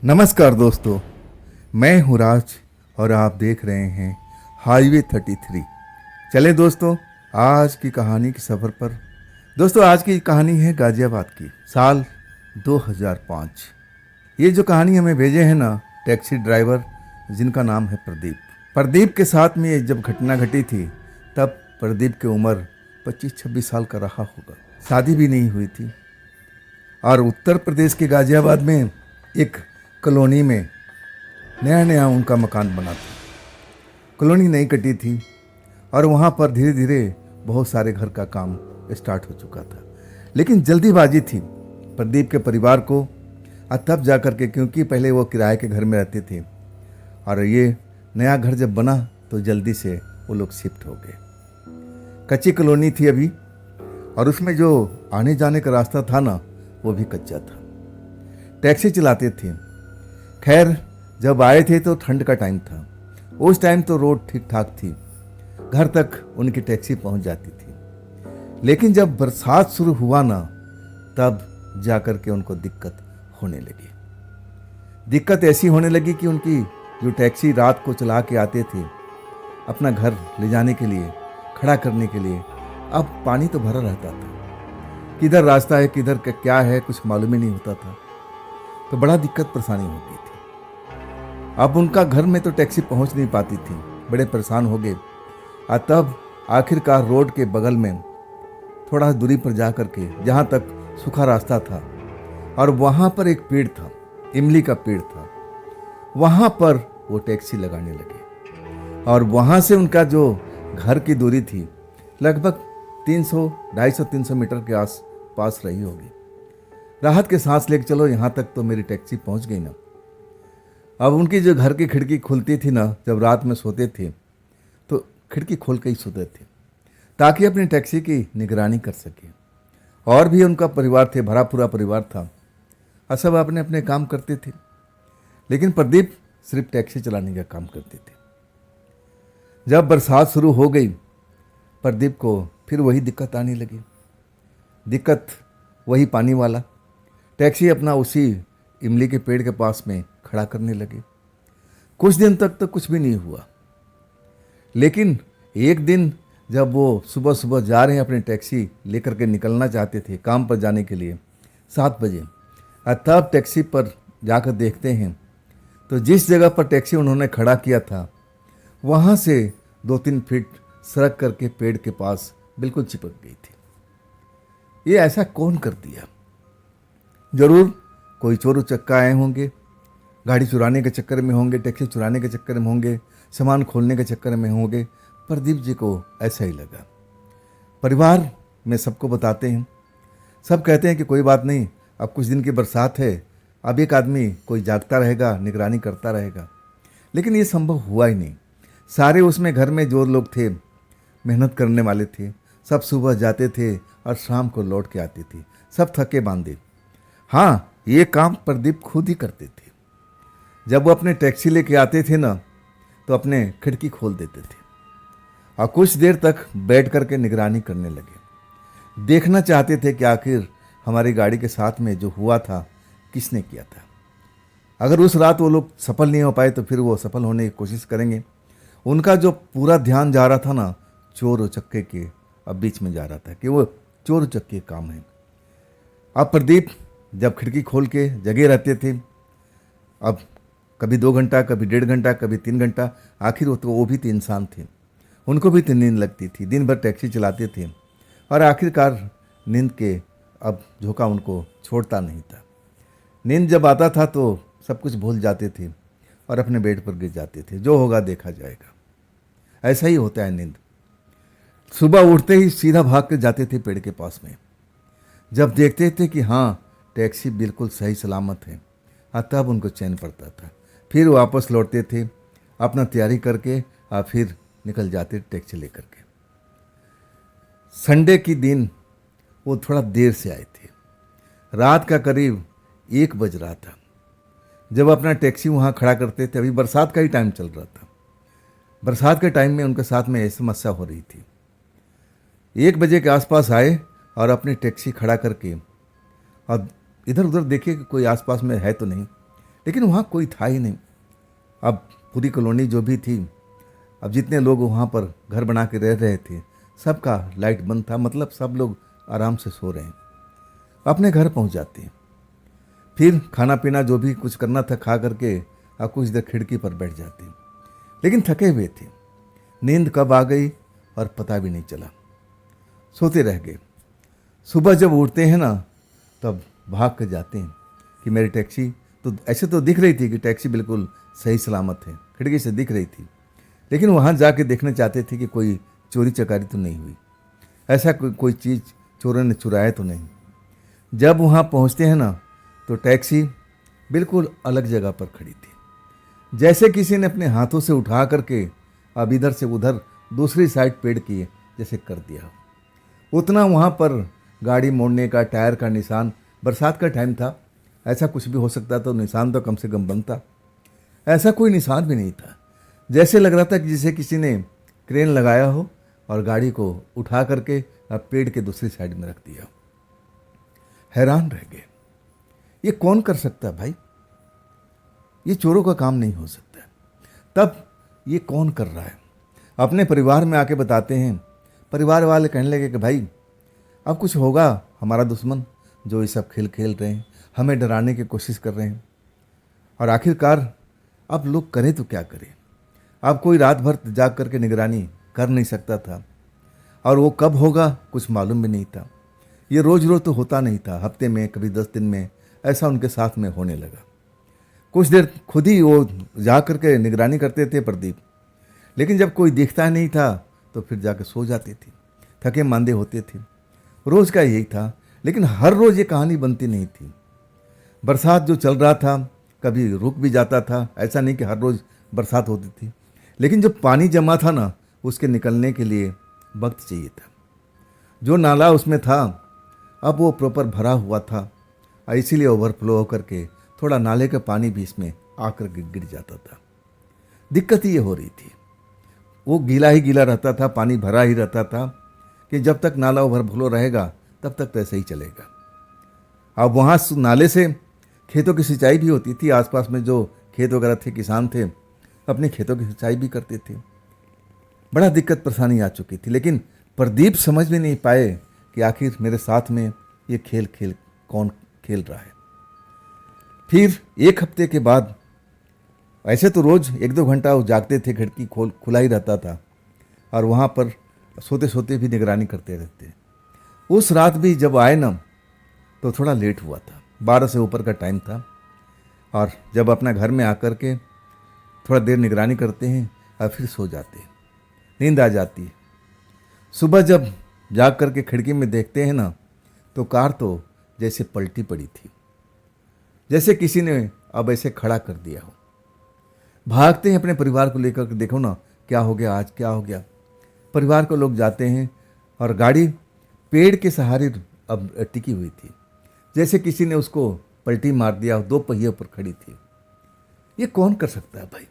नमस्कार दोस्तों, मैं हूँ राज और आप देख रहे हैं हाईवे 33। चले दोस्तों आज की कहानी के सफ़र पर। दोस्तों आज की कहानी है गाज़ियाबाद की, साल 2005। ये जो कहानी हमें भेजे हैं ना टैक्सी ड्राइवर जिनका नाम है प्रदीप। प्रदीप के साथ में ये जब घटना घटी थी तब प्रदीप की उम्र 25-26 साल का रहा होगा। शादी भी नहीं हुई थी और उत्तर प्रदेश के गाज़ियाबाद में एक कॉलोनी में नया नया उनका मकान बना था। कॉलोनी नई कटी थी और वहाँ पर धीरे धीरे बहुत सारे घर का काम स्टार्ट हो चुका था, लेकिन जल्दीबाजी थी प्रदीप के परिवार को। और तब जा कर के, क्योंकि पहले वो किराए के घर में रहते थे और ये नया घर जब बना तो जल्दी से वो लोग शिफ्ट हो गए। कच्ची कॉलोनी थी अभी और उसमें जो आने जाने का रास्ता था ना वो भी कच्चा था। टैक्सी चलाते थे। खैर जब आए थे तो ठंड का टाइम था, उस टाइम तो रोड ठीक ठाक थी, घर तक उनकी टैक्सी पहुंच जाती थी। लेकिन जब बरसात शुरू हुआ ना तब जाकर के उनको दिक्कत होने लगी। दिक्कत ऐसी होने लगी कि उनकी जो टैक्सी रात को चला के आते थे अपना घर ले जाने के लिए, खड़ा करने के लिए, अब पानी तो भरा रहता था, किधर रास्ता है किधर क्या है कुछ मालूम ही नहीं होता था। तो बड़ा दिक्कत परेशानी होती थी। अब उनका घर में तो टैक्सी पहुंच नहीं पाती थी, बड़े परेशान हो गए। और तब आखिरकार रोड के बगल में थोड़ा दूरी पर जा कर के, जहाँ तक सूखा रास्ता था और वहाँ पर एक पेड़ था, इमली का पेड़ था, वहाँ पर वो टैक्सी लगाने लगे। और वहाँ से उनका जो घर की दूरी थी लगभग 250-300 मीटर के आस पास रही होगी। राहत के सांस लेके चलो यहाँ तक तो मेरी टैक्सी पहुँच गई ना। अब उनकी जो घर की खिड़की खुलती थी ना, जब रात में सोते थे तो खिड़की खोल के ही सोते थे ताकि अपनी टैक्सी की निगरानी कर सके। और भी उनका परिवार थे, भरा पूरा परिवार था और सब अपने अपने काम करते थे, लेकिन प्रदीप सिर्फ टैक्सी चलाने का काम करते थे। जब बरसात शुरू हो गई प्रदीप को फिर वही दिक्कत आने लगी। दिक्कत वही पानी वाला। टैक्सी अपना उसी इमली के पेड़ के पास में खड़ा करने लगे। कुछ दिन तक तो कुछ भी नहीं हुआ, लेकिन एक दिन जब वो सुबह सुबह जा रहे हैं, अपनी टैक्सी लेकर के निकलना चाहते थे काम पर जाने के लिए 7 बजे, और तब टैक्सी पर जाकर देखते हैं तो जिस जगह पर टैक्सी उन्होंने खड़ा किया था वहाँ से 2-3 फीट सरक करके पेड़ के पास बिल्कुल चिपक गई थी। ये ऐसा कौन कर दिया? जरूर कोई चोर उचक्का आए होंगे, गाड़ी चुराने के चक्कर में होंगे, टैक्सी चुराने के चक्कर में होंगे, सामान खोलने के चक्कर में होंगे। प्रदीप जी को ऐसा ही लगा। परिवार में सबको बताते हैं, सब कहते हैं कि कोई बात नहीं, अब कुछ दिन की बरसात है, अब एक आदमी कोई जागता रहेगा, निगरानी करता रहेगा। लेकिन ये संभव हुआ ही नहीं। सारे उसमें घर में जो लोग थे, मेहनत करने वाले थे, सब सुबह जाते थे और शाम को लौट के आते थे, सब थके बांधे। हाँ, ये काम प्रदीप खुद ही करते थे। जब वो अपने टैक्सी लेके आते थे ना तो अपने खिड़की खोल देते थे और कुछ देर तक बैठ करके निगरानी करने लगे। देखना चाहते थे कि आखिर हमारी गाड़ी के साथ में जो हुआ था किसने किया था। अगर उस रात वो लोग सफल नहीं हो पाए तो फिर वो सफल होने की कोशिश करेंगे। उनका जो पूरा ध्यान जा रहा था ना चोर उचक्के के, अब बीच में जा रहा था कि वो चोर उचक्के काम है। अब प्रदीप जब खिड़की खोल के जगे रहते थे, अब कभी 2 घंटा, कभी 1.5 घंटा, कभी 3 घंटा, आखिर वो भी तो इंसान थे, उनको भी तो नींद लगती थी। दिन भर टैक्सी चलाते थे और आखिरकार नींद के अब झोंका उनको छोड़ता नहीं था। नींद जब आता था तो सब कुछ भूल जाते थे और अपने बेड पर गिर जाते थे, जो होगा देखा जाएगा। ऐसा ही होता है नींद। सुबह उठते ही सीधा भाग के जाते थे पेड़ के पास में। जब देखते थे कि हाँ टैक्सी बिल्कुल सही सलामत है, तब उनको चैन पड़ता था। फिर वापस लौटते थे अपना तैयारी करके और फिर निकल जाते टैक्सी लेकर के। संडे की दिन वो थोड़ा देर से आए थे। रात का करीब 1 बज रहा था जब अपना टैक्सी वहाँ खड़ा करते थे। अभी बरसात का ही टाइम चल रहा था। बरसात के टाइम में उनके साथ में ऐसी समस्या हो रही थी। 1 बजे के आसपास आए और अपनी टैक्सी खड़ा करके अब इधर उधर देखे कि कोई आसपास में है तो नहीं, लेकिन वहाँ कोई था ही नहीं। अब पूरी कॉलोनी जो भी थी, अब जितने लोग वहाँ पर घर बना के रह रहे थे, सबका लाइट बंद था, मतलब सब लोग आराम से सो रहे हैं। अपने घर पहुँच जाते हैं, फिर खाना पीना जो भी कुछ करना था खा करके अब कुछ देर खिड़की पर बैठ जाते हैं। लेकिन थके हुए थे, नींद कब आ गई और पता भी नहीं चला, सोते रह गए। सुबह जब उठते हैं ना, तब भाग कर जाते हैं कि मेरी टैक्सी तो ऐसे तो दिख रही थी कि टैक्सी बिल्कुल सही सलामत है, खिड़की से दिख रही थी, लेकिन वहाँ जाके देखना चाहते थे कि कोई चोरी चकारी तो नहीं हुई, ऐसा कोई चीज़ चोरों ने चुराया तो नहीं। जब वहाँ पहुँचते हैं ना, तो टैक्सी बिल्कुल अलग जगह पर खड़ी थी, जैसे किसी ने अपने हाथों से उठा करके अब इधर से उधर दूसरी साइड पेड़ किए जैसे कर दिया हो। उतना वहाँ पर गाड़ी मोड़ने का, टायर का निशान, बरसात का टाइम था, ऐसा कुछ भी हो सकता तो निशान तो कम से कम बनता, ऐसा कोई निशान भी नहीं था। जैसे लग रहा था कि जैसे किसी ने क्रेन लगाया हो और गाड़ी को उठा करके अब पेड़ के दूसरी साइड में रख दिया। हैरान रह गए, ये कौन कर सकता है भाई, ये चोरों का काम नहीं हो सकता। तब ये कौन कर रहा है, अपने परिवार में आके बताते हैं। परिवार वाले कहने लगे कि भाई अब कुछ होगा, हमारा दुश्मन जो ये सब खेल खेल रहे हैं, हमें डराने की कोशिश कर रहे हैं, और आखिरकार अब लोग करें तो क्या करें। अब कोई रात भर जाग करके निगरानी कर नहीं सकता था, और वो कब होगा कुछ मालूम भी नहीं था। ये रोज रोज तो होता नहीं था, हफ्ते में कभी 10 दिन में ऐसा उनके साथ में होने लगा। कुछ देर खुद ही वो जा करके निगरानी करते थे प्रदीप, लेकिन जब कोई दिखता नहीं था तो फिर जाकर सो जाते थे, थके मांदे होते थे। रोज़ का यही था, लेकिन हर रोज़ ये कहानी बनती नहीं थी। बरसात जो चल रहा था कभी रुक भी जाता था, ऐसा नहीं कि हर रोज़ बरसात होती थी, लेकिन जब पानी जमा था ना, उसके निकलने के लिए वक्त चाहिए था। जो नाला उसमें था अब वो प्रॉपर भरा हुआ था, इसीलिए ओवरफ्लो होकर के थोड़ा नाले का पानी भी इसमें आकर गिर जाता था। दिक्कत ये हो रही थी, वो गीला ही गीला रहता था, पानी भरा ही रहता था कि जब तक नाला ओवरफ्लो रहेगा तब तक तो ऐसे ही चलेगा। अब वहाँ नाले से खेतों की सिंचाई भी होती थी, आसपास में जो खेत वगैरह थे, किसान थे, अपने खेतों की सिंचाई भी करते थे। बड़ा दिक्कत परेशानी आ चुकी थी, लेकिन प्रदीप समझ भी नहीं पाए कि आखिर मेरे साथ में ये खेल कौन खेल रहा है। फिर एक हफ्ते के बाद, ऐसे तो रोज़ 1-2 घंटा वो जागते थे, खिड़की खुला ही रहता था, और वहाँ पर सोते सोते भी निगरानी करते रहते। उस रात भी जब आए ना, तो थोड़ा लेट हुआ था, 12 से ऊपर का टाइम था, और जब अपना घर में आकर के थोड़ा देर निगरानी करते हैं और फिर सो जाते हैं, नींद आ जाती है। सुबह जब जाग करके खिड़की में देखते हैं ना, तो कार तो जैसे पलटी पड़ी थी, जैसे किसी ने अब ऐसे खड़ा कर दिया हो। भागते हैं अपने परिवार को लेकर के, देखो ना क्या हो गया, आज क्या हो गया। परिवार को लोग जाते हैं, और गाड़ी पेड़ के सहारे अब टिकी हुई थी, जैसे किसी ने उसको पलटी मार दिया, 2 पहिए पर खड़ी थी। ये कौन कर सकता है भाई।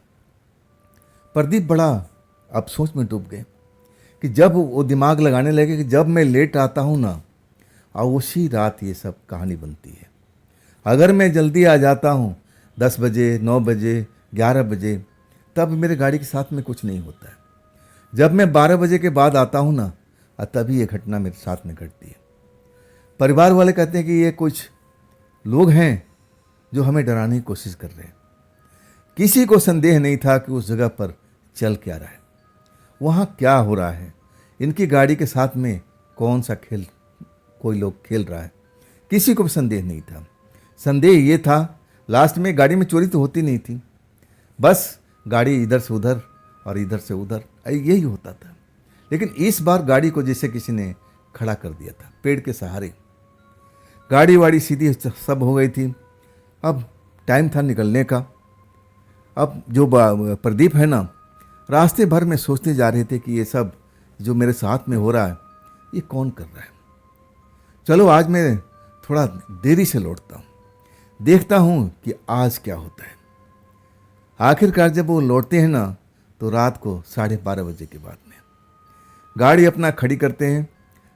प्रदीप बड़ा अब सोच में डूब गए कि जब वो दिमाग लगाने लगे कि जब मैं लेट आता हूँ ना, और उसी रात ये सब कहानी बनती है। अगर मैं जल्दी आ जाता हूँ 10 बजे, 9 बजे, 11 बजे, तब मेरे गाड़ी के साथ में कुछ नहीं होता है। जब मैं 12 बजे के बाद आता हूँ ना, तभी ये घटना मेरे साथ में घटती है। परिवार वाले कहते हैं कि ये कुछ लोग हैं जो हमें डराने की कोशिश कर रहे हैं। किसी को संदेह नहीं था कि उस जगह पर चल क्या रहा है, वहाँ क्या हो रहा है, इनकी गाड़ी के साथ में कौन सा खेल कोई लोग खेल रहा है। किसी को भी संदेह नहीं था। संदेह ये था, लास्ट में गाड़ी में चोरी तो होती नहीं थी, बस गाड़ी इधर से उधर और इधर से उधर, यही होता था। लेकिन इस बार गाड़ी को जैसे किसी ने खड़ा कर दिया था पेड़ के सहारे। गाड़ी वाड़ी सीधी सब हो गई थी। अब टाइम था निकलने का। अब जो प्रदीप है ना, रास्ते भर में सोचते जा रहे थे कि ये सब जो मेरे साथ में हो रहा है, ये कौन कर रहा है। चलो आज मैं थोड़ा देरी से लौटता हूँ, देखता हूँ कि आज क्या होता है। आखिरकार जब वो लौटते हैं ना, तो रात को 12:30 बजे के बाद में गाड़ी अपना खड़ी करते हैं,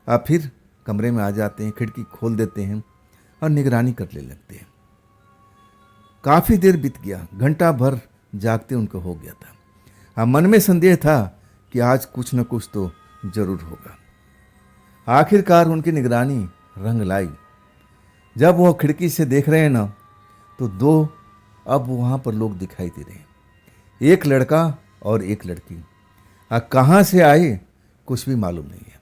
आप फिर कमरे में आ जाते हैं, खिड़की खोल देते हैं और निगरानी करने लगते हैं। काफ़ी देर बीत गया, घंटा भर जागते उनको हो गया था। अब मन में संदेह था कि आज कुछ न कुछ तो जरूर होगा। आखिरकार उनकी निगरानी रंग लाई। जब वो खिड़की से देख रहे हैं ना, तो दो अब वहाँ पर लोग दिखाई दे रहे हैं, एक लड़का और एक लड़की। कहाँ से आए कुछ भी मालूम नहीं है।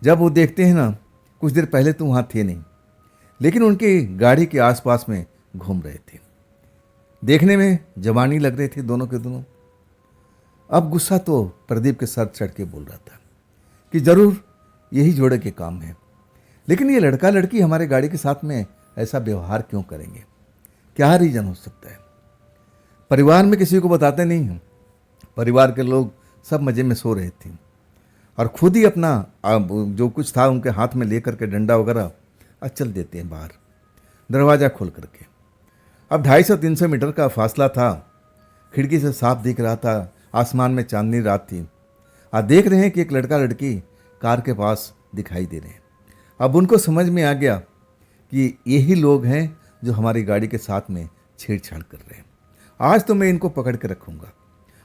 जब वो देखते हैं ना, कुछ देर पहले तो वहाँ थे नहीं, लेकिन उनकी गाड़ी के आसपास में घूम रहे थे। देखने में जवानी लग रहे थे दोनों के दोनों। अब गुस्सा तो प्रदीप के सर चढ़ के बोल रहा था कि जरूर यही जोड़े के काम है, लेकिन ये लड़का लड़की हमारे गाड़ी के साथ में ऐसा व्यवहार क्यों करेंगे? क्या रीजन हो सकता है? परिवार में किसी को बताते नहीं हैं। परिवार के लोग सब मजे में सो रहे थे और खुद ही अपना जो कुछ था उनके हाथ में लेकर के डंडा वगैरह चल देते हैं बाहर दरवाज़ा खोल करके। अब 250-300 मीटर का फासला था। खिड़की से साफ दिख रहा था, आसमान में चांदनी रात थी। देख रहे हैं कि एक लड़का लड़की कार के पास दिखाई दे रहे हैं। अब उनको समझ में आ गया कि यही लोग हैं जो हमारी गाड़ी के साथ में छेड़छाड़ कर रहे हैं। आज तो मैं इनको पकड़ के रखूँगा,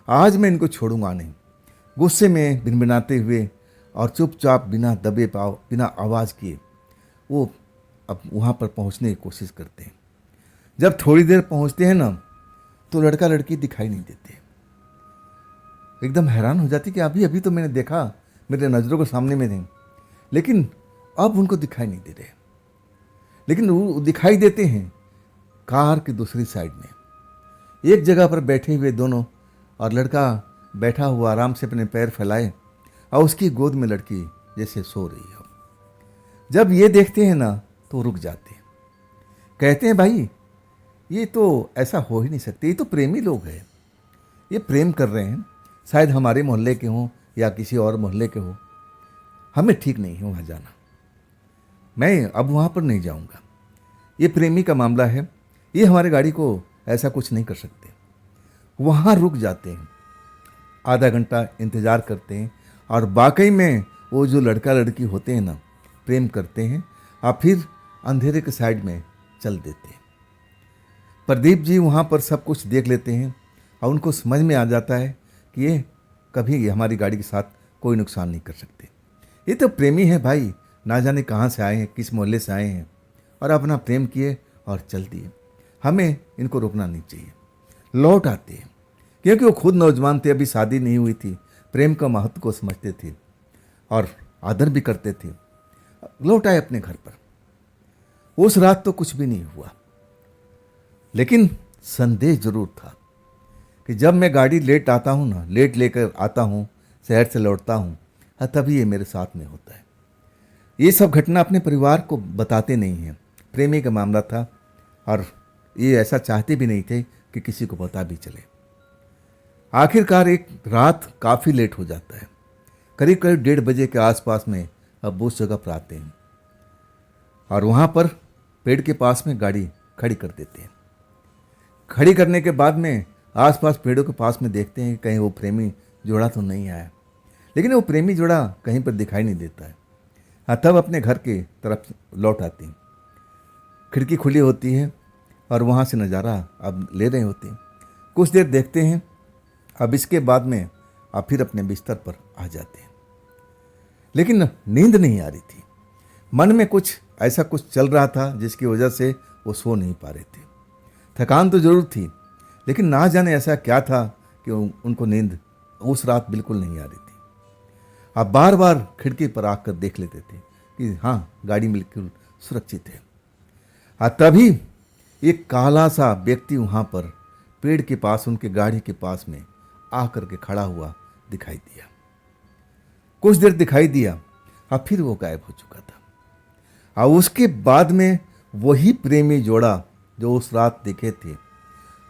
आज मैं इनको छोड़ूंगा नहीं। गुस्से में भिनभिनाते हुए और चुपचाप बिना दबे पाव बिना आवाज़ किए वो अब वहाँ पर पहुँचने की कोशिश करते हैं। जब थोड़ी देर पहुँचते हैं ना, तो लड़का लड़की दिखाई नहीं देते। एकदम हैरान हो जाती कि अभी अभी तो मैंने देखा, मेरे नज़रों के सामने में थे, लेकिन अब उनको दिखाई नहीं दे रहे। लेकिन वो दिखाई देते हैं कार की दूसरी साइड में, एक जगह पर बैठे हुए दोनों, और लड़का बैठा हुआ आराम से अपने पैर फैलाए और उसकी गोद में लड़की जैसे सो रही हो। जब ये देखते हैं ना, तो रुक जाते हैं। कहते हैं भाई ये तो ऐसा हो ही नहीं सकते, ये तो प्रेमी लोग हैं, ये प्रेम कर रहे हैं, शायद हमारे मोहल्ले के हों या किसी और मोहल्ले के हो। हमें ठीक नहीं है वहाँ जाना, मैं अब वहाँ पर नहीं जाऊँगा। ये प्रेमी का मामला है, ये हमारी गाड़ी को ऐसा कुछ नहीं कर सकते। वहाँ रुक जाते हैं, आधा घंटा इंतज़ार करते हैं, और वाकई में वो जो लड़का लड़की होते हैं ना, प्रेम करते हैं, और फिर अंधेरे के साइड में चल देते हैं। प्रदीप जी वहाँ पर सब कुछ देख लेते हैं और उनको समझ में आ जाता है कि ये कभी हमारी गाड़ी के साथ कोई नुकसान नहीं कर सकते। ये तो प्रेमी है भाई, ना जाने कहाँ से आए हैं, किस मोहल्ले से आए हैं, और अपना प्रेम किए और चल दिए। हमें इनको रोकना नहीं चाहिए। लौट आते हैं, क्योंकि वो खुद नौजवान थे, अभी शादी नहीं हुई थी, प्रेम का महत्व को समझते थे और आदर भी करते थे। लौट आए अपने घर पर। उस रात तो कुछ भी नहीं हुआ, लेकिन संदेह जरूर था कि जब मैं गाड़ी लेट आता हूँ ना, लेट लेकर आता हूँ, शहर से लौटता हूँ, तभी ये मेरे साथ में होता है। ये सब घटना अपने परिवार को बताते नहीं हैं। प्रेमी का मामला था और ये ऐसा चाहते भी नहीं थे कि किसी को पता भी चले। आखिरकार एक रात काफ़ी लेट हो जाता है, करीब करीब 1:30 बजे के आसपास में अब उस जगह पर आते हैं और वहाँ पर पेड़ के पास में गाड़ी खड़ी कर देते हैं। खड़ी करने के बाद में आसपास पेड़ों के पास में देखते हैं कि कहीं वो प्रेमी जोड़ा तो नहीं आया, लेकिन वो प्रेमी जोड़ा कहीं पर दिखाई नहीं देता है। तब अपने घर की तरफ लौट आते हैं। खिड़की खुली होती है और वहाँ से नज़ारा अब ले रहे होते हैं। कुछ देर देखते हैं, अब इसके बाद में आप फिर अपने बिस्तर पर आ जाते हैं। लेकिन नींद नहीं आ रही थी, मन में कुछ ऐसा कुछ चल रहा था जिसकी वजह से वो सो नहीं पा रहे थे। थकान तो जरूर थी, लेकिन ना जाने ऐसा क्या था कि उनको नींद उस रात बिल्कुल नहीं आ रही थी। आप बार बार खिड़की पर आकर देख लेते थे कि हाँ, गाड़ी बिल्कुल सुरक्षित है। तभी एक काला सा व्यक्ति वहाँ पर पेड़ के पास, उनके गाड़ी के पास में आकर के खड़ा हुआ दिखाई दिया। कुछ देर दिखाई दिया और फिर वो गायब हो चुका था। और उसके बाद में वही प्रेमी जोड़ा जो उस रात दिखे थे,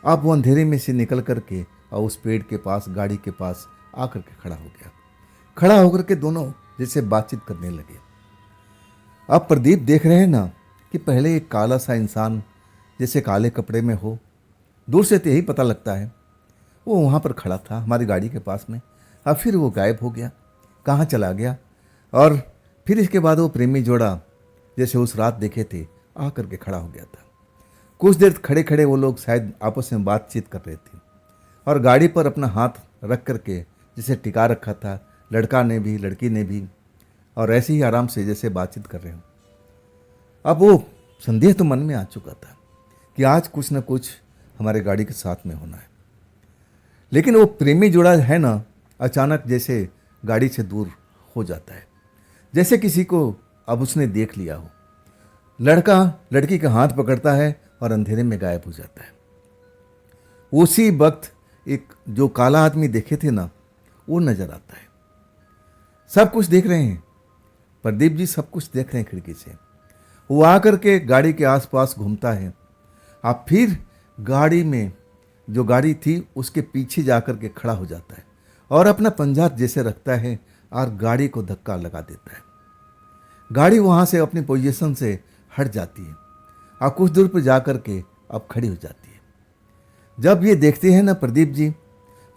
अब वो अंधेरे में से निकल करके और उस पेड़ के पास, गाड़ी के पास आकर के खड़ा हो गया। खड़ा होकर के दोनों जैसे बातचीत करने लगे। अब प्रदीप देख रहे हैं ना कि पहले एक काला सा इंसान जैसे काले कपड़े में हो, दूर से तो यही पता लगता है, वो वहाँ पर खड़ा था हमारी गाड़ी के पास में। अब फिर वो गायब हो गया, कहाँ चला गया। और फिर इसके बाद वो प्रेमी जोड़ा जैसे उस रात देखे थे आकर के खड़ा हो गया था। कुछ देर खड़े खड़े वो लोग शायद आपस में बातचीत कर रहे थे और गाड़ी पर अपना हाथ रख करके जिसे टिका रखा था, लड़का ने भी लड़की ने भी, और ऐसे ही आराम से जैसे बातचीत कर रहे हो। अब वो संदेह तो मन में आ चुका था कि आज कुछ न कुछ हमारे गाड़ी के साथ में होना है। लेकिन वो प्रेमी जोड़ा है ना, अचानक जैसे गाड़ी से दूर हो जाता है, जैसे किसी को अब उसने देख लिया हो। लड़का लड़की का हाथ पकड़ता है और अंधेरे में गायब हो जाता है। उसी वक्त एक जो काला आदमी देखे थे ना, वो नजर आता है। सब कुछ देख रहे हैं, प्रदीप जी सब कुछ देख रहे हैं खिड़की से। वो आकर के गाड़ी के आसपास घूमता है। अब फिर गाड़ी में जो गाड़ी थी उसके पीछे जाकर के खड़ा हो जाता है और अपना पंजा जैसे रखता है और गाड़ी को धक्का लगा देता है। गाड़ी वहाँ से अपनी पोजीशन से हट जाती है और कुछ दूर पर जाकर के अब खड़ी हो जाती है। जब ये देखते हैं ना प्रदीप जी,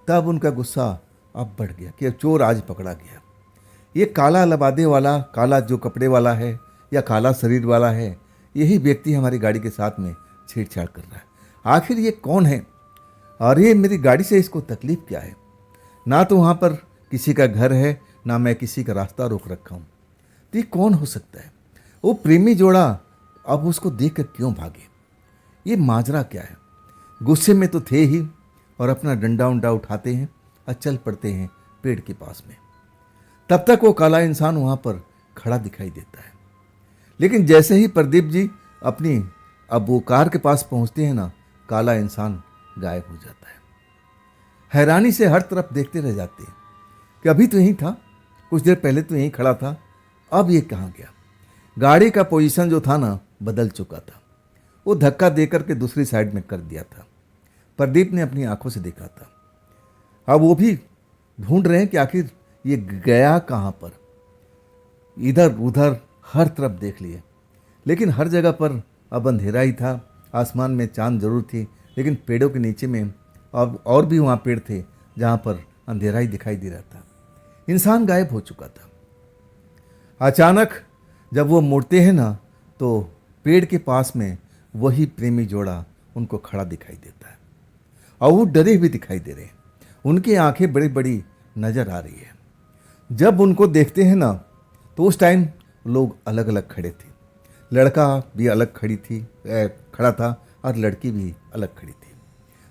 तब उनका गुस्सा अब बढ़ गया कि चोर आज पकड़ा गया। ये काला लबादे वाला, काला जो कपड़े वाला है या काला शरीर वाला है, यही व्यक्ति हमारी गाड़ी के साथ में छेड़छाड़ कर रहा है। आखिर ये कौन है और ये मेरी गाड़ी से इसको तकलीफ क्या है? ना तो वहाँ पर किसी का घर है, ना मैं किसी का रास्ता रोक रखा हूँ, तो ये कौन हो सकता है? वो प्रेमी जोड़ा अब उसको देख कर क्यों भागे? ये माजरा क्या है? गुस्से में तो थे ही और अपना डंडा उंडा उठाते हैं और चल पड़ते हैं पेड़ के पास में। तब तक वो काला इंसान वहाँ पर खड़ा दिखाई देता है। लेकिन जैसे ही प्रदीप जी अपनी अब वो कार के पास पहुँचते हैं ना, काला इंसान गायब हो जाता है। हैरानी से हर तरफ देखते रह जाते हैं कि अभी तो यहीं था, कुछ देर पहले तो यहीं खड़ा था, अब ये कहाँ गया? गाड़ी का पोजीशन जो था ना बदल चुका था। वो धक्का देकर के दूसरी साइड में कर दिया था। प्रदीप ने अपनी आंखों से देखा था। अब वो भी ढूंढ रहे हैं कि आखिर ये गया कहाँ पर। इधर उधर हर तरफ देख लिए, लेकिन हर जगह पर अब अंधेरा ही था। आसमान में चांद जरूर थी, लेकिन पेड़ों के नीचे में अब और भी वहाँ पेड़ थे जहाँ पर अंधेरा ही दिखाई दे रहा था। इंसान गायब हो चुका था। अचानक जब वो मुड़ते हैं ना, तो पेड़ के पास में वही प्रेमी जोड़ा उनको खड़ा दिखाई देता है और वो डरे हुए दिखाई दे रहे हैं। उनकी आंखें बड़ी बड़ी नजर आ रही है। जब उनको देखते हैं ना, तो उस टाइम लोग अलग अलग खड़े थे। लड़का भी अलग खड़ा था और लड़की भी अलग खड़ी थी।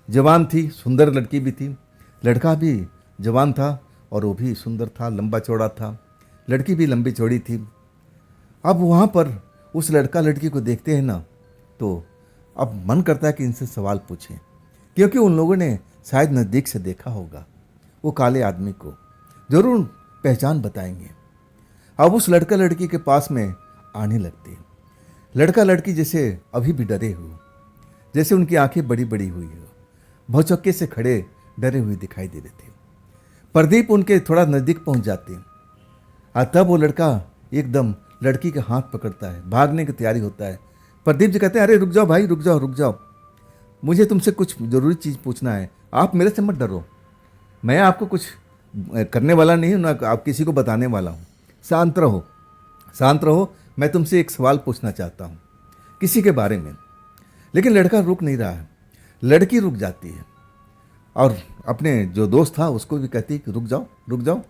जवान थी, सुंदर लड़की भी थी। लड़का भी जवान था और वो भी सुंदर था, लंबा चौड़ा था। लड़की भी लंबी चौड़ी थी। अब वहाँ पर उस लड़का लड़की को देखते हैं ना, तो अब मन करता है कि इनसे सवाल पूछें, क्योंकि उन लोगों ने शायद नज़दीक से देखा होगा। वो काले आदमी को जरूर पहचान बताएंगे। अब उस लड़का लड़की के पास में आने लगते हैं। लड़का लड़की जैसे अभी भी डरे हुए, जैसे उनकी आंखें बड़ी बड़ी हुई हो, भौचक्के से खड़े डरे हुए दिखाई दे रहे थे। प्रदीप उनके थोड़ा नज़दीक पहुंच जाते हैं और तब वो लड़का एकदम लड़की का हाथ पकड़ता है, भागने की तैयारी होता है। प्रदीप जी कहते हैं, अरे रुक जाओ भाई, रुक जाओ रुक जाओ, मुझे तुमसे कुछ ज़रूरी चीज़ पूछना है। आप मेरे से मत डरो, मैं आपको कुछ करने वाला नहीं हूँ, ना आप किसी को बताने वाला हूँ। शांत रहो, शांत रहो, मैं तुमसे एक सवाल पूछना चाहता हूँ किसी के बारे में। लेकिन लड़का रुक नहीं रहा है। लड़की रुक जाती है और अपने जो दोस्त था उसको भी कहती है कि रुक जाओ रुक जाओ,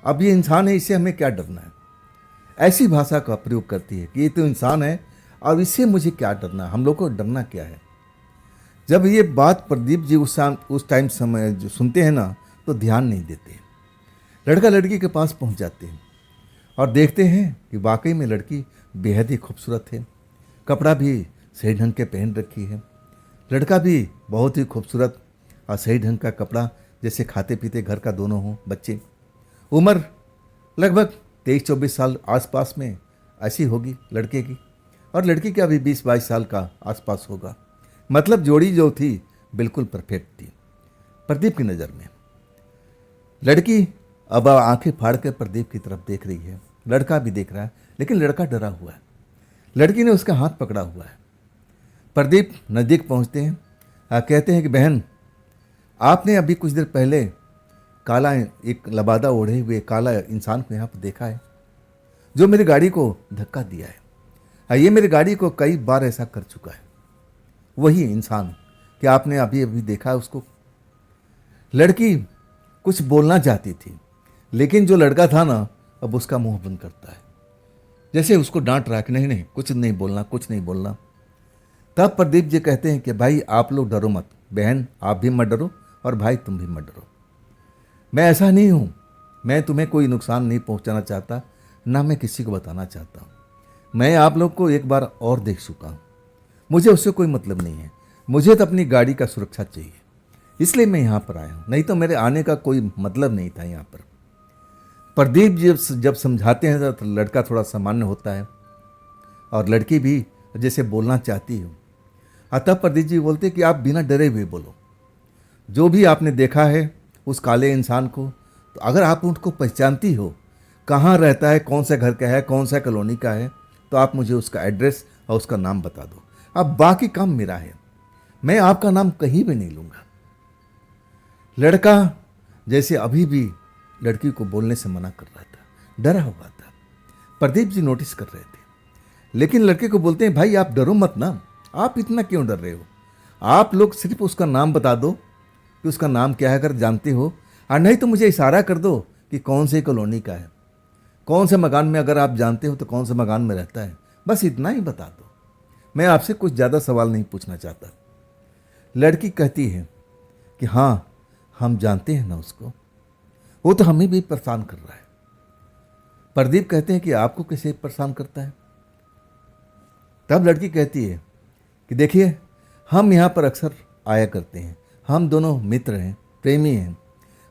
अब ये इंसान है, इससे हमें क्या डरना है। ऐसी भाषा का प्रयोग करती है कि ये तो इंसान है और इससे मुझे क्या डरना, हम लोग को डरना क्या है। जब ये बात प्रदीप जी उस टाइम समय जो सुनते हैं ना, तो ध्यान नहीं देते। लड़का लड़की के पास पहुंच जाते हैं और देखते हैं कि वाकई में लड़की बेहद ही खूबसूरत है। कपड़ा भी सही ढंग के पहन रखी है। लड़का भी बहुत ही खूबसूरत और सही ढंग का कपड़ा, जैसे खाते पीते घर का दोनों हों बच्चे। उम्र लगभग 23-24 साल आसपास में ऐसी होगी लड़के की, और लड़की का भी 20-22 साल का आसपास होगा। मतलब जोड़ी जो थी बिल्कुल परफेक्ट थी प्रदीप की नज़र में। लड़की अब आंखें फाड़ कर प्रदीप की तरफ देख रही है, लड़का भी देख रहा है, लेकिन लड़का डरा हुआ है। लड़की ने उसका हाथ पकड़ा हुआ है। प्रदीप नज़दीक पहुंचते हैं, कहते हैं कि बहन, आपने अभी कुछ देर पहले काला एक लबादा ओढ़े हुए काला इंसान को यहाँ पर देखा है, जो मेरी गाड़ी को धक्का दिया है। ये मेरी गाड़ी को कई बार ऐसा कर चुका है। वही इंसान, क्या आपने अभी अभी देखा उसको? लड़की कुछ बोलना चाहती थी, लेकिन जो लड़का था ना, अब उसका मुंह बंद करता है, जैसे उसको डांट रहा कि नहीं नहीं कुछ नहीं बोलना, कुछ नहीं बोलना। तब प्रदीप जी कहते हैं कि भाई आप लोग डरो मत, बहन आप भी मत डरो और भाई तुम भी मत डरो। मैं ऐसा नहीं हूँ, मैं तुम्हें कोई नुकसान नहीं पहुँचाना चाहता, ना मैं किसी को बताना चाहता हूँ। मैं आप लोग को एक बार और देख चुका हूँ, मुझे उससे कोई मतलब नहीं है। मुझे तो अपनी गाड़ी का सुरक्षा चाहिए, इसलिए मैं यहाँ पर आया हूँ, नहीं तो मेरे आने का कोई मतलब नहीं था यहाँ पर। प्रदीप जब समझाते हैं तो लड़का थोड़ा सामान्य होता है और लड़की भी जैसे बोलना चाहती हो। अतः प्रदीप जी बोलते कि आप बिना डरे हुए बोलो, जो भी आपने देखा है उस काले इंसान को, तो अगर आप उसको पहचानती हो, कहाँ रहता है, कौन सा घर का है, कौन सा कॉलोनी का है, तो आप मुझे उसका एड्रेस और उसका नाम बता दो। अब बाकी काम मेरा है, मैं आपका नाम कहीं भी नहीं लूँगा। लड़का जैसे अभी भी लड़की को बोलने से मना कर रहा था, डरा हुआ था। प्रदीप जी नोटिस कर रहे थे, लेकिन लड़के को बोलते हैं भाई आप डरो मत ना, आप इतना क्यों डर रहे हो? आप लोग सिर्फ उसका नाम बता दो कि उसका नाम क्या है, अगर जानते हो, और नहीं तो मुझे इशारा कर दो कि कौन से कॉलोनी का है, कौन से मकान में, अगर आप जानते हो तो कौन से मकान में रहता है, बस इतना ही बता दो। मैं आपसे कुछ ज़्यादा सवाल नहीं पूछना चाहता। लड़की कहती है कि हाँ हम जानते हैं ना उसको, वो तो हमें भी परेशान कर रहा है। प्रदीप कहते हैं कि आपको कैसे परेशान करता है? तब लड़की कहती है कि देखिए हम यहाँ पर अक्सर आया करते हैं, हम दोनों मित्र हैं, प्रेमी हैं,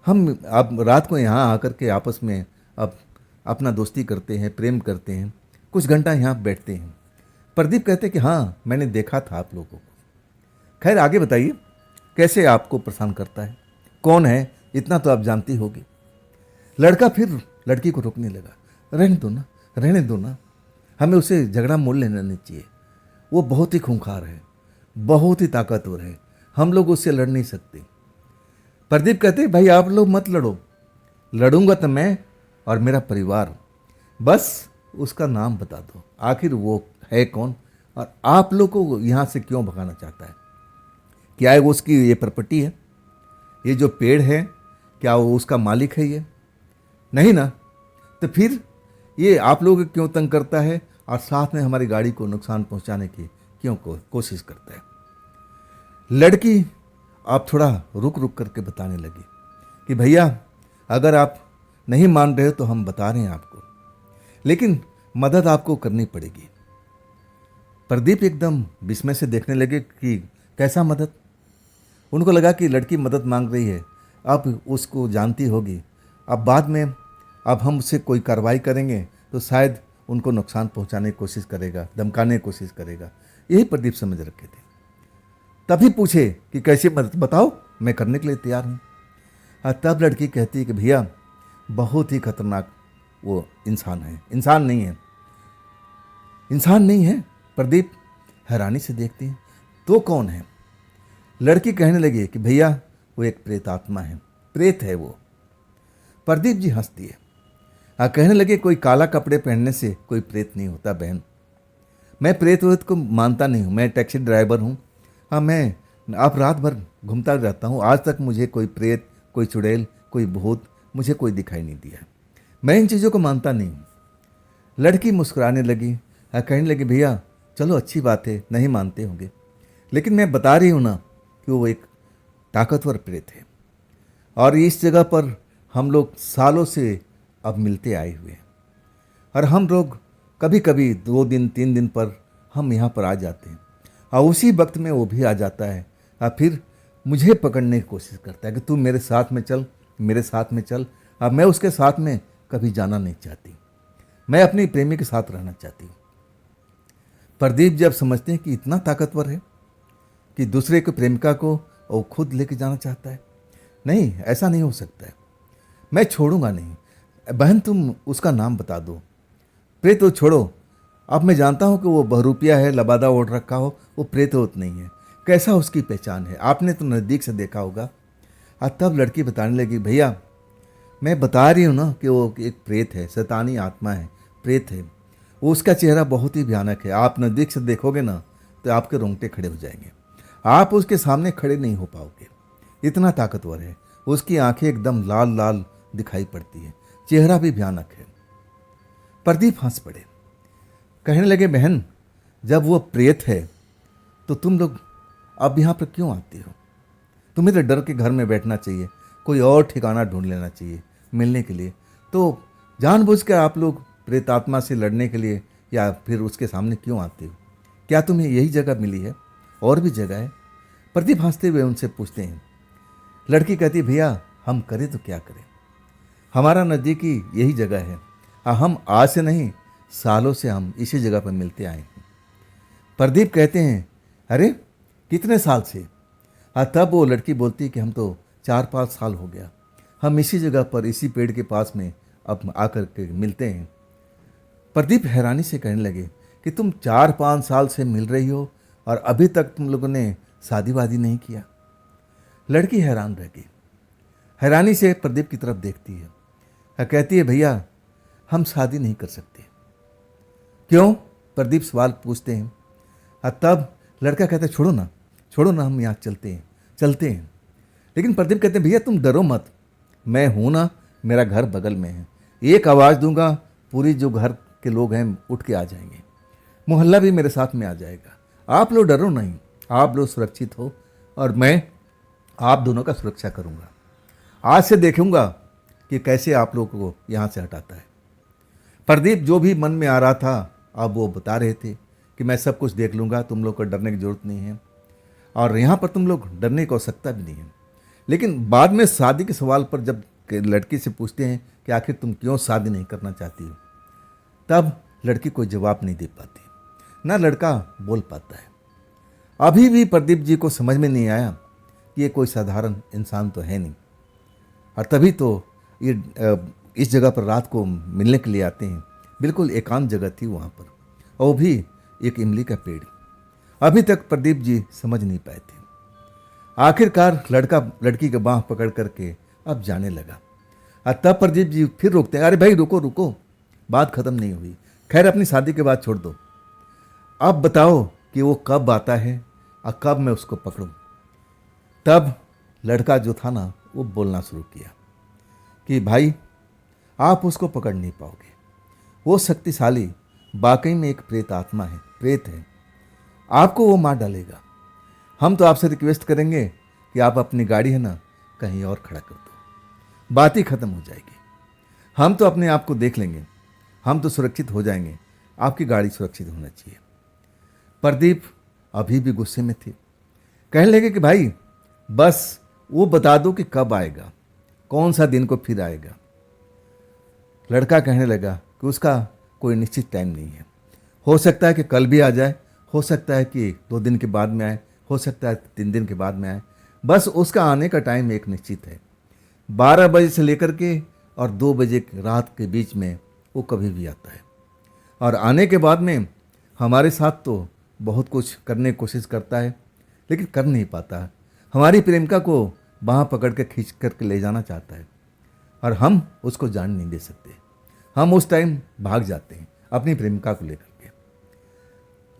हम अब रात को यहाँ आकर के आपस में अब अपना दोस्ती करते हैं, प्रेम करते हैं, कुछ घंटा यहाँ बैठते हैं। प्रदीप कहते हैं कि हाँ मैंने देखा था आप लोगों को। खैर आगे बताइए, कैसे आपको परेशान करता है, कौन है, इतना तो आप जानती होगी। लड़का फिर लड़की को रोकने लगा, रहने दो ना, रहने दो ना, हमें उसे झगड़ा मोल लेना नहीं चाहिए, वो बहुत ही खूंखार है, बहुत ही ताकतवर है, हम लोग उससे लड़ नहीं सकते। प्रदीप कहते भाई आप लोग मत लड़ो, लड़ूंगा तो मैं और मेरा परिवार, बस उसका नाम बता दो, आखिर वो है कौन और आप लोग को यहाँ से क्यों भगाना चाहता है? क्या है वो उसकी ये प्रॉपर्टी है, ये जो पेड़ है क्या वो उसका मालिक है? ये नहीं ना, तो फिर ये आप लोग क्यों तंग करता है और साथ में हमारी गाड़ी को नुकसान पहुंचाने की क्यों कोशिश करता है? लड़की आप थोड़ा रुक रुक करके बताने लगी कि भैया अगर आप नहीं मान रहे हो तो हम बता रहे हैं आपको, लेकिन मदद आपको करनी पड़ेगी। प्रदीप एकदम विस्मय से देखने लगे कि कैसा मदद? उनको लगा कि लड़की मदद मांग रही है, अब उसको जानती होगी, अब बाद में अब हम उससे कोई कार्रवाई करेंगे तो शायद उनको नुकसान पहुंचाने की कोशिश करेगा, धमकाने की कोशिश करेगा, यही प्रदीप समझ रखे थे। तभी पूछे कि कैसे मदद बताओ, मैं करने के लिए तैयार हूँ। और तब लड़की कहती है कि भैया बहुत ही खतरनाक वो इंसान है, इंसान नहीं है, इंसान नहीं है। प्रदीप हैरानी से देखती है, तो कौन है? लड़की कहने लगी कि भैया वो एक प्रेत आत्मा है, प्रेत है वो। प्रदीप जी हंसती है और कहने लगे कोई काला कपड़े पहनने से कोई प्रेत नहीं होता बहन, मैं प्रेत व्रेत को मानता नहीं हूँ, मैं टैक्सी ड्राइवर हूँ, हाँ मैं आप रात भर घूमता रहता हूँ, आज तक मुझे कोई प्रेत, कोई चुड़ैल, कोई भूत मुझे कोई दिखाई नहीं दिया, मैं इन चीज़ों को मानता नहीं हूँ। लड़की मुस्कुराने लगी और कहने लगी भैया चलो अच्छी बात है, नहीं मानते होंगे, लेकिन मैं बता रही हूँ ना कि वो एक ताकतवर प्रेत है और इस जगह पर हम लोग सालों से अब मिलते आए हुए हैं और हम लोग कभी कभी 2 दिन 3 दिन पर हम यहाँ पर आ जाते हैं और उसी वक्त में वो भी आ जाता है और फिर मुझे पकड़ने की कोशिश करता है कि तू मेरे साथ में चल, मेरे साथ में चल। अब मैं उसके साथ में कभी जाना नहीं चाहती, मैं अपनी प्रेमी के साथ रहना चाहती हूँ। प्रदीप जब समझते हैं कि इतना ताकतवर है कि दूसरे के प्रेमिका को वो खुद लेके जाना चाहता है, नहीं ऐसा नहीं हो सकता है, मैं छोड़ूंगा नहीं। बहन तुम उसका नाम बता दो, प्रेत तो छोड़ो, अब मैं जानता हूँ कि वो बहरूपिया है, लबादा ओढ़ रखा हो, वो प्रेत होत नहीं है, कैसा उसकी पहचान है, आपने तो नज़दीक से देखा होगा। और तब लड़की बताने लगी भैया मैं बता रही हूँ ना कि वो एक प्रेत है, शैतानी आत्मा है, प्रेत है, वो उसका चेहरा बहुत ही भयानक है, आप नज़दीक से देखोगे ना तो आपके रोंगटे खड़े हो जाएंगे। आप उसके सामने खड़े नहीं हो पाओगे, इतना ताकतवर है। उसकी आंखें एकदम लाल लाल दिखाई पड़ती है, चेहरा भी भयानक है। प्रदीप हंस पड़े, कहने लगे, बहन जब वो प्रेत है तो तुम लोग अब यहाँ पर क्यों आते हो? तुम्हें तो डर के घर में बैठना चाहिए, कोई और ठिकाना ढूंढ लेना चाहिए मिलने के लिए। तो जानबूझकर आप लोग प्रेत आत्मा से लड़ने के लिए या फिर उसके सामने क्यों आते हो? क्या तुम्हें यही जगह मिली है? और भी जगह है? प्रदीप हंसते हुए उनसे पूछते हैं। लड़की कहती, भैया हम करें तो क्या करें, हमारा नज़दीकी यही जगह है। हम आज से नहीं, सालों से हम इसी जगह पर मिलते आए हैं। प्रदीप कहते हैं, अरे कितने साल से? तब वो लड़की बोलती है कि हम तो 4-5 साल हो गया, हम इसी जगह पर इसी पेड़ के पास में अब आकर के मिलते हैं। प्रदीप हैरानी से कहने लगे कि तुम 4-5 साल से मिल रही हो और अभी तक तुम लोगों ने शादी वादी नहीं किया? लड़की हैरान रह गई, हैरानी से प्रदीप की तरफ देखती है और कहती है, भैया हम शादी नहीं कर सकते। क्यों? प्रदीप सवाल पूछते हैं। तब लड़का कहता है, छोड़ो ना हम यहाँ चलते हैं। लेकिन प्रदीप कहते हैं, भैया तुम डरो मत, मैं हूँ ना, मेरा घर बगल में है, एक आवाज़ दूंगा पूरी जो घर के लोग हैं उठ के आ जाएंगे, मोहल्ला भी मेरे साथ में आ जाएगा। आप लोग डरो नहीं, आप लोग सुरक्षित हो और मैं आप दोनों का सुरक्षा करूँगा। आज से देखूँगा कि कैसे आप लोगों को यहाँ से हटाता है। प्रदीप जो भी मन में आ रहा था अब वो बता रहे थे कि मैं सब कुछ देख लूँगा, तुम लोग को डरने की ज़रूरत नहीं है और यहाँ पर तुम लोग डरने की आवश्यकता भी नहीं है। लेकिन बाद में शादी के सवाल पर जब लड़की से पूछते हैं कि आखिर तुम क्यों शादी नहीं करना चाहती हो, तब लड़की कोई जवाब नहीं दे पाती, ना लड़का बोल पाता है। अभी भी प्रदीप जी को समझ में नहीं आया कि ये कोई साधारण इंसान तो है नहीं। और तभी तो ये इस जगह पर रात को मिलने के लिए आते हैं। बिल्कुल एकांत जगह थी वहाँ पर, और वो भी एक इमली का पेड़। अभी तक प्रदीप जी समझ नहीं पाए थे। आखिरकार लड़का लड़की का बाँह पकड़ करके अब जाने लगा और तब प्रदीप जी फिर रोकते हैं, अरे भाई रुको, बात खत्म नहीं हुई, खैर अपनी शादी के बाद छोड़ दो, अब बताओ कि वो कब आता है और कब मैं उसको पकड़ूं। तब लड़का जो था ना वो बोलना शुरू किया कि भाई आप उसको पकड़ नहीं पाओगे, वो शक्तिशाली वाकई में एक प्रेत आत्मा है, प्रेत है, आपको वो मार डालेगा। हम तो आपसे रिक्वेस्ट करेंगे कि आप अपनी गाड़ी है ना कहीं और खड़ा कर दो, बात ही खत्म हो जाएगी। हम तो अपने आप को देख लेंगे, हम तो सुरक्षित हो जाएंगे, आपकी गाड़ी सुरक्षित होना चाहिए। प्रदीप अभी भी गुस्से में थे, कहने लगे कि भाई बस वो बता दो कि कब आएगा, कौन सा दिन को फिर आएगा। लड़का कहने लगा कि उसका कोई निश्चित टाइम नहीं है, हो सकता है कि कल भी आ जाए, हो सकता है कि 2 दिन के बाद में आए, हो सकता है 3 दिन के बाद में आए, बस उसका आने का टाइम एक निश्चित है। 12 बजे से लेकर के और 2 बजे रात के बीच में वो कभी भी आता है। और आने के बाद में हमारे साथ तो बहुत कुछ करने की कोशिश करता है लेकिन कर नहीं पाता। हमारी प्रेमिका को बाँह पकड़ के खींच करके ले जाना चाहता है और हम उसको जान नहीं दे सकते। हम उस टाइम भाग जाते हैं अपनी प्रेमिका को लेकर के।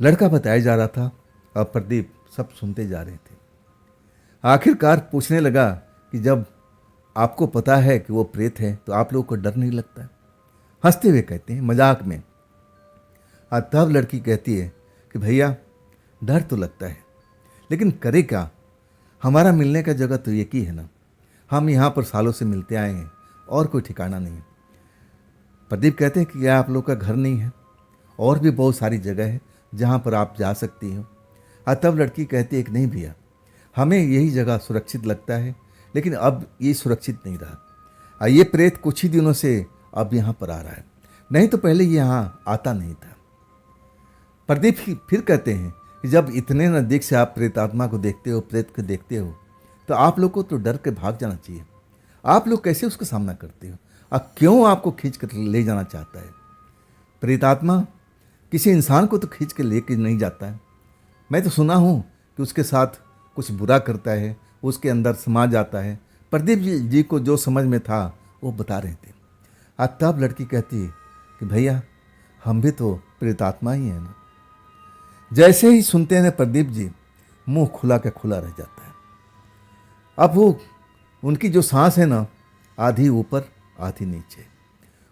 लड़का बताया जा रहा था और प्रदीप सब सुनते जा रहे थे। आखिरकार पूछने लगा कि जब आपको पता है कि वो प्रेत है तो आप लोगों को डर नहीं लगता है? हंसते हुए कहते हैं, मजाक में। और तब लड़की कहती है कि भैया डर तो लगता है लेकिन करे क्या, हमारा मिलने का जगह तो एक ही है ना, हम यहाँ पर सालों से मिलते आए हैं और कोई ठिकाना नहीं है। प्रदीप कहते हैं कि क्या आप लोग का घर नहीं है? और भी बहुत सारी जगह है जहाँ पर आप जा सकती हो। और तब लड़की कहती है कि नहीं भैया, हमें यही जगह सुरक्षित लगता है लेकिन अब ये सुरक्षित नहीं रहा। और ये प्रेत कुछ ही दिनों से अब यहाँ पर आ रहा है, नहीं तो पहले ये यहाँ आता नहीं था। प्रदीप फिर कहते हैं कि जब इतने नज़दीक से आप प्रेत आत्मा को देखते हो, प्रेत को देखते हो, तो आप लोग को तो डर के भाग जाना चाहिए। आप लोग कैसे उसका सामना करते हो और क्यों आपको खींच कर ले जाना चाहता है? प्रेत आत्मा किसी इंसान को तो खींच के लेके नहीं जाता है। मैं तो सुना हूँ कि उसके साथ कुछ बुरा करता है, उसके अंदर समा जाता है। प्रदीप जी को जो समझ में था वो बता रहे थे। और तब लड़की कहती है कि भैया हम भी तो प्रेतात्मा ही है ना। जैसे ही सुनते हैं प्रदीप जी मुंह खुला के खुला रह जाता है। अब वो उनकी जो सांस है ना, आधी ऊपर आधी नीचे,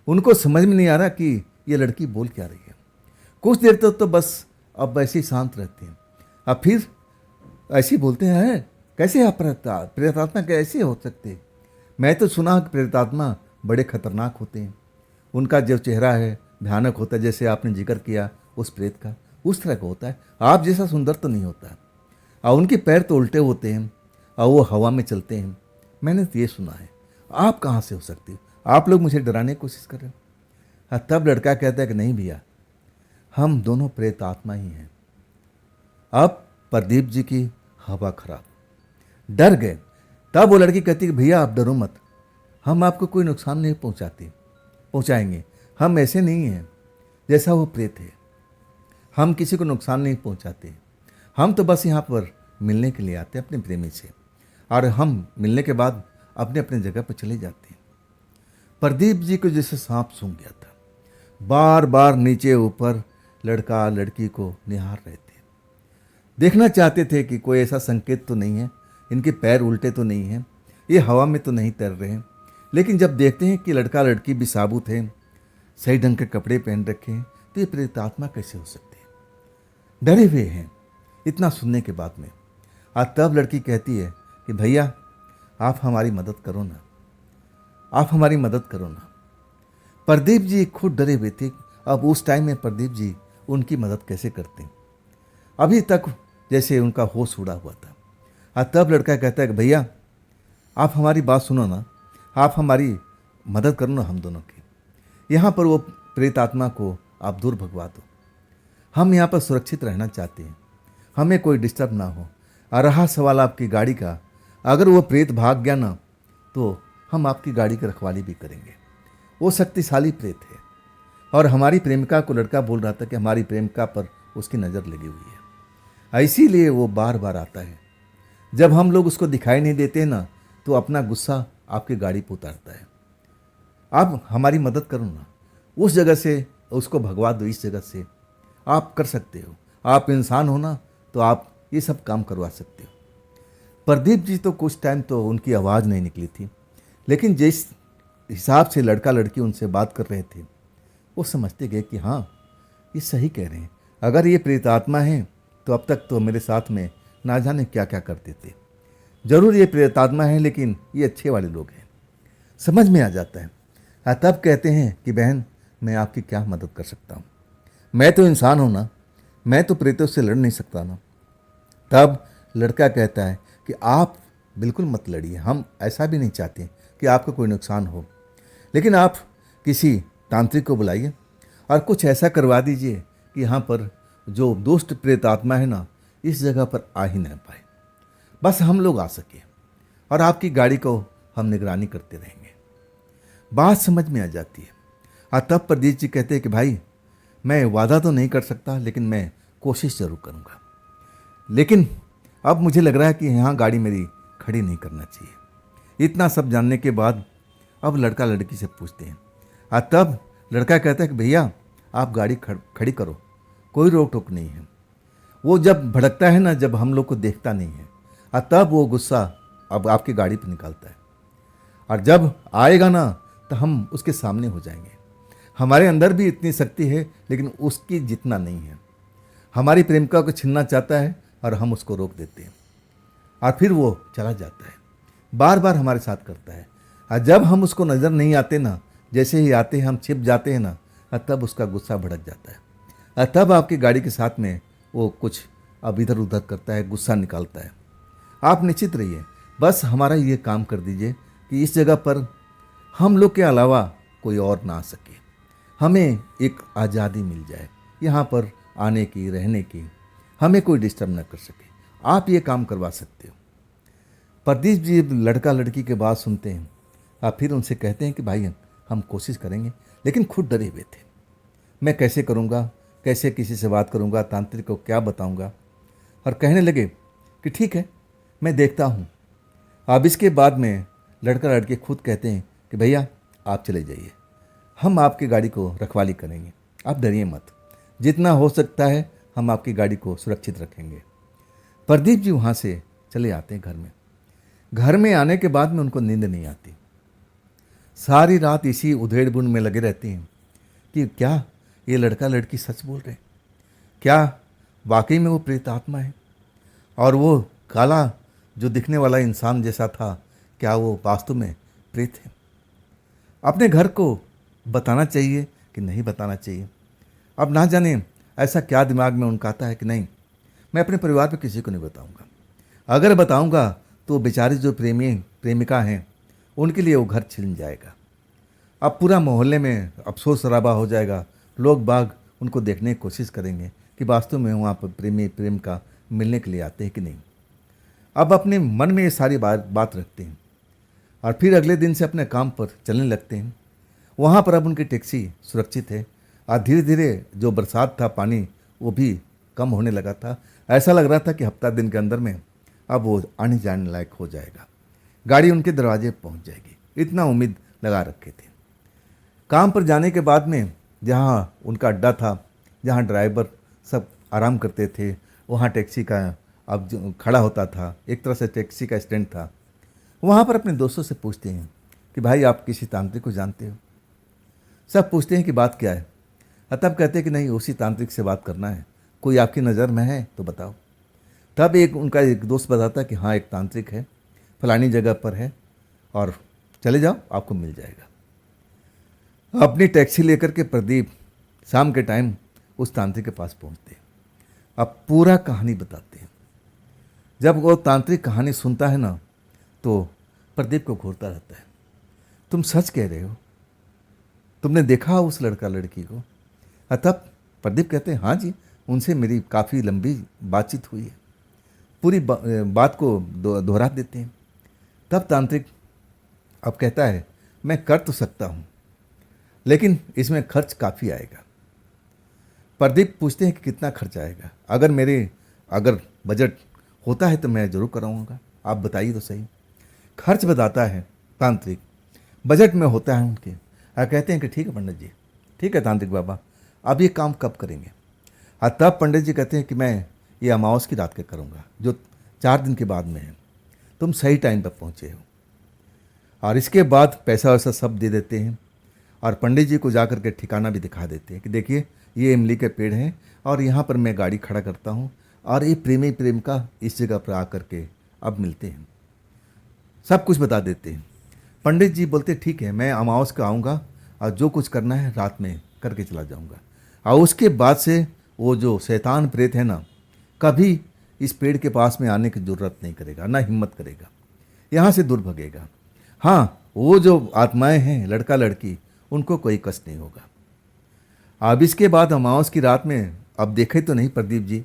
उनको समझ में नहीं आ रहा कि ये लड़की बोल क्या रही है। कुछ देर तक तो बस अब ऐसे ही शांत रहते हैं। अब फिर ऐसे ही बोलते हैं, कैसे आप प्रेतात्मा कैसे हो सकते? मैं तो सुना कि प्रेतात्मा बड़े खतरनाक होते हैं, उनका जो चेहरा है भयानक होता है, जैसे आपने जिक्र किया उस प्रेत का, उस तरह का होता है। आप जैसा सुंदर तो नहीं होता, और उनके पैर तो उल्टे होते हैं और वो हवा में चलते हैं। मैंने तो ये सुना है, आप कहाँ से हो सकती हो? आप लोग मुझे डराने की कोशिश कर रहे हो। हाँ, तब लड़का कहता है कि नहीं भैया, हम दोनों प्रेत आत्मा ही हैं। अब प्रदीप जी की हवा खराब, डर गए। तब वो लड़की कहती कि भैया आप डरो मत, हम आपको कोई नुकसान नहीं पहुंचाएंगे। हम ऐसे नहीं हैं जैसा वो प्रेत है, हम किसी को नुकसान नहीं पहुंचाते। हम तो बस यहाँ पर मिलने के लिए आते हैं अपने प्रेमी से, और हम मिलने के बाद अपने अपने जगह पर चले जाते हैं। प्रदीप जी को जैसे सांप सूंघ गया था, बार बार नीचे ऊपर लड़का लड़की को निहार रहे थे, देखना चाहते थे कि कोई ऐसा संकेत तो नहीं है, इनके पैर उल्टे तो नहीं हैं, ये हवा में तो नहीं तैर रहे हैं। लेकिन जब देखते हैं कि लड़का लड़की भी साबुत है, सही ढंग के कपड़े पहन रखे हैं, तो ये प्रेतात्मा कैसे हो सकते हैं? डरे हुए हैं इतना सुनने के बाद में। आज तब लड़की कहती है कि भैया आप हमारी मदद करो ना, आप हमारी मदद करो ना। प्रदीप जी खुद डरे हुए थे, अब उस टाइम में प्रदीप जी उनकी मदद कैसे करते? अभी तक जैसे उनका होश उड़ा हुआ था। आज तब लड़का कहता है कि भैया आप हमारी बात सुनो ना, आप हमारी मदद करो ना हम दोनों की। यहाँ पर वो प्रेत आत्मा को आप दूर भगवा दो, हम यहाँ पर सुरक्षित रहना चाहते हैं, हमें कोई डिस्टर्ब ना हो। और रहा सवाल आपकी गाड़ी का, अगर वो प्रेत भाग गया ना तो हम आपकी गाड़ी की रखवाली भी करेंगे। वो शक्तिशाली प्रेत है, और हमारी प्रेमिका को लड़का बोल रहा था कि हमारी प्रेमिका पर उसकी नज़र लगी हुई है, इसीलिए वो बार बार आता है। जब हम लोग उसको दिखाई नहीं देते ना तो अपना गुस्सा आपकी गाड़ी पर उतारता है। आप हमारी मदद करो ना, उस जगह से उसको भगवा दो, इस जगह से आप कर सकते हो। आप इंसान हो ना, तो आप ये सब काम करवा सकते हो। प्रदीप जी तो कुछ टाइम तो उनकी आवाज़ नहीं निकली थी, लेकिन जिस हिसाब से लड़का लड़की उनसे बात कर रहे थे, वो समझते गए कि हाँ ये सही कह रहे हैं। अगर ये प्रेत आत्मा है तो अब तक तो मेरे साथ में ना जाने क्या क्या करते थे। जरूर ये प्रेत आत्मा है, लेकिन ये अच्छे वाले लोग हैं, समझ में आ जाता है। तब कहते हैं कि बहन मैं आपकी क्या मदद कर सकता हूँ? मैं तो इंसान हूँ ना, मैं तो प्रेतों से लड़ नहीं सकता ना। तब लड़का कहता है कि आप बिल्कुल मत लड़िए, हम ऐसा भी नहीं चाहते कि आपको कोई नुकसान हो, लेकिन आप किसी तांत्रिक को बुलाइए और कुछ ऐसा करवा दीजिए कि यहाँ पर जो दुष्ट प्रेत आत्मा है ना, इस जगह पर आ ही ना पाए, बस हम लोग आ सके और आपकी गाड़ी को हम निगरानी करते रहेंगे। बात समझ में आ जाती है। और तब प्रदीप जी कहते हैं कि भाई मैं वादा तो नहीं कर सकता, लेकिन मैं कोशिश ज़रूर करूँगा। लेकिन अब मुझे लग रहा है कि यहाँ गाड़ी मेरी खड़ी नहीं करना चाहिए। इतना सब जानने के बाद अब लड़का लड़की से पूछते हैं, और तब लड़का कहता है कि भैया आप गाड़ी खड़ी करो, कोई रोक टोक नहीं है। वो जब भड़कता है ना, जब हम लोग को देखता नहीं है, और तब वो गुस्सा अब आपकी गाड़ी पर निकालता है, और जब आएगा ना तो हम उसके सामने हो जाएंगे। हमारे अंदर भी इतनी शक्ति है, लेकिन उसकी जितना नहीं है। हमारी प्रेमिका को छीनना चाहता है और हम उसको रोक देते हैं, और फिर वो चला जाता है, बार बार हमारे साथ करता है। और जब हम उसको नज़र नहीं आते ना, जैसे ही आते हैं हम छिप जाते हैं ना, तब उसका गुस्सा भड़क जाता है, और तब आपकी गाड़ी के साथ में वो कुछ अब इधर उधर करता है, गुस्सा निकालता है। आप निश्चित रहिए, बस हमारा ये काम कर दीजिए कि इस जगह पर हम लोग के अलावा कोई और ना आ सके, हमें एक आज़ादी मिल जाए यहाँ पर आने की, रहने की, हमें कोई डिस्टर्ब ना कर सके। आप ये काम करवा सकते हो। प्रदीप जी लड़का लड़की के बात सुनते हैं, और फिर उनसे कहते हैं कि भाई हम कोशिश करेंगे, लेकिन खुद डरे हुए थे, मैं कैसे करूँगा, कैसे किसी से बात करूँगा, तांत्रिक को क्या बताऊँगा। और कहने लगे कि ठीक है मैं देखता हूँ। अब इसके बाद में लड़का लड़की खुद कहते हैं कि भैया आप चले जाइए, हम आपकी गाड़ी को रखवाली करेंगे, आप डरिए मत, जितना हो सकता है हम आपकी गाड़ी को सुरक्षित रखेंगे। प्रदीप जी वहाँ से चले आते हैं घर में। घर में आने के बाद में उनको नींद नहीं आती। सारी रात इसी उधेड़-बुन में लगे रहते हैं कि क्या ये लड़का लड़की सच बोल रहे हैं? क्या वाकई में वो प्रेत आत्मा है? और वो काला जो दिखने वाला इंसान जैसा था, क्या वो वास्तव में प्रेत है? अपने घर को बताना चाहिए कि नहीं बताना चाहिए? अब ना जाने ऐसा क्या दिमाग में उनका आता है कि नहीं, मैं अपने परिवार पे किसी को नहीं बताऊंगा। अगर बताऊंगा तो बेचारी जो प्रेमिका हैं उनके लिए वो घर छिन जाएगा। अब पूरा मोहल्ले में अफसोस शराबा हो जाएगा। लोग बाग उनको देखने की कोशिश करेंगे कि वास्तव में वहाँ पर प्रेम का मिलने के लिए आते हैं कि नहीं। अब अपने मन में ये सारी बात रखते हैं और फिर अगले दिन से अपने काम पर चलने लगते हैं। वहाँ पर अब उनकी टैक्सी सुरक्षित है और धीरे धीरे जो बरसात था, पानी वो भी कम होने लगा था। ऐसा लग रहा था कि हफ्ता दिन के अंदर में अब वो आने जाने लायक हो जाएगा, गाड़ी उनके दरवाजे पहुँच जाएगी, इतना उम्मीद लगा रखे थे। काम पर जाने के बाद में जहाँ उनका अड्डा था, जहाँ ड्राइवर सब आराम करते थे, वहाँ टैक्सी का अब जो खड़ा होता था, एक तरह से टैक्सी का स्टैंड था। वहाँ पर अपने दोस्तों से पूछते हैं कि भाई आप किसी तांत्रिक को जानते हो? सब पूछते हैं कि बात क्या है। तब कहते हैं कि नहीं, उसी तांत्रिक से बात करना है, कोई आपकी नज़र में है तो बताओ। तब उनका एक दोस्त बताता है कि हाँ, एक तांत्रिक है, फलानी जगह पर है और चले जाओ, आपको मिल जाएगा। अपनी टैक्सी लेकर के प्रदीप शाम के टाइम उस तांत्रिक के पास पहुंचते हैं। अब पूरा कहानी बताते हैं। जब वो तांत्रिक कहानी सुनता है ना, तो प्रदीप को घूरता रहता है। तुम सच कह रहे हो? तुमने देखा उस लड़का लड़की को? तब प्रदीप कहते हैं हाँ जी, उनसे मेरी काफ़ी लंबी बातचीत हुई है। पूरी बात को दोहरा देते हैं। तब तांत्रिक अब कहता है मैं कर तो सकता हूँ, लेकिन इसमें खर्च काफ़ी आएगा। प्रदीप पूछते हैं कि कितना खर्च आएगा? अगर बजट होता है तो मैं ज़रूर कराऊंगा, आप बताइए तो सही। खर्च बताता है तांत्रिक, बजट में होता है उनके। कहते हैं कि ठीक है पंडित जी, ठीक है तांत्रिक बाबा, अब ये काम कब करेंगे? तब पंडित जी कहते हैं कि मैं ये अमावस की रात के करूँगा, जो 4 दिन के बाद में है। तुम सही टाइम पर पहुँचे हो। और इसके बाद पैसा वैसा सब दे देते हैं और पंडित जी को जाकर के ठिकाना भी दिखा देते हैं कि देखिए ये इमली के पेड़ हैं और यहाँ पर मैं गाड़ी खड़ा करता हूँ और ये प्रेम का इस जगह पर आकर के अब मिलते हैं। सब कुछ बता देते हैं। पंडित जी बोलते ठीक है, मैं अमावस का आऊँगा और जो कुछ करना है रात में करके चला जाऊँगा। और उसके बाद से वो जो शैतान प्रेत है ना, कभी इस पेड़ के पास में आने की ज़रूरत नहीं करेगा, ना हिम्मत करेगा, यहाँ से दूर भगेगा। हाँ, वो जो आत्माएं हैं लड़का लड़की, उनको कोई कष्ट नहीं होगा। अब इसके बाद अमावस की रात में अब देखे तो नहीं प्रदीप जी,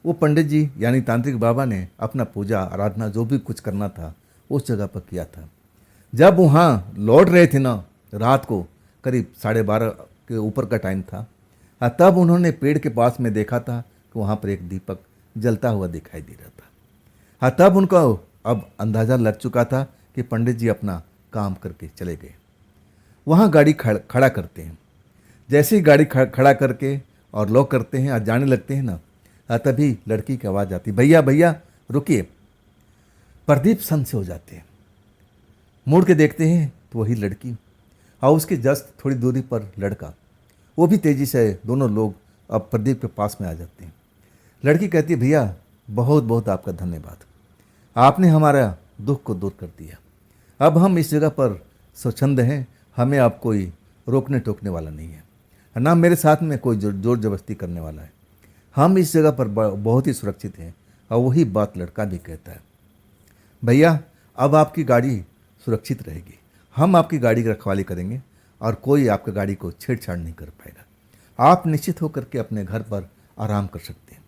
वो पंडित जी यानी तांत्रिक बाबा ने अपना पूजा आराधना जो भी कुछ करना था उस जगह पर किया था। जब वहाँ लौट रहे थे ना, रात को करीब 12:30 के ऊपर का टाइम था, तब उन्होंने पेड़ के पास में देखा था कि वहाँ पर एक दीपक जलता हुआ दिखाई दे रहा था। तब उनका अब अंदाज़ा लग चुका था कि पंडित जी अपना काम करके चले गए। वहाँ गाड़ी खड़ा करते हैं। जैसे ही गाड़ी खड़ा करके और लॉक करते हैं और जाने लगते हैं ना, तभी लड़की की आवाज़ आती, भैया भैया रुकिए। प्रदीप सन से हो जाते हैं, मुड़ के देखते हैं तो वही लड़की और उसके जस्ट थोड़ी दूरी पर लड़का, वो भी तेज़ी से दोनों लोग अब प्रदीप के पास में आ जाते हैं। लड़की कहती है भैया बहुत बहुत आपका धन्यवाद, आपने हमारा दुख को दूर कर दिया। अब हम इस जगह पर स्वच्छंद हैं, हमें अब कोई रोकने टोकने वाला नहीं है, ना मेरे साथ में कोई जोर जबरदस्ती करने वाला है। हम इस जगह पर बहुत ही सुरक्षित हैं। और वही बात लड़का भी कहता है, भैया अब आपकी गाड़ी सुरक्षित रहेगी, हम आपकी गाड़ी की रखवाली करेंगे और कोई आपकी गाड़ी को छेड़छाड़ नहीं कर पाएगा, आप निश्चित होकर के अपने घर पर आराम कर सकते हैं।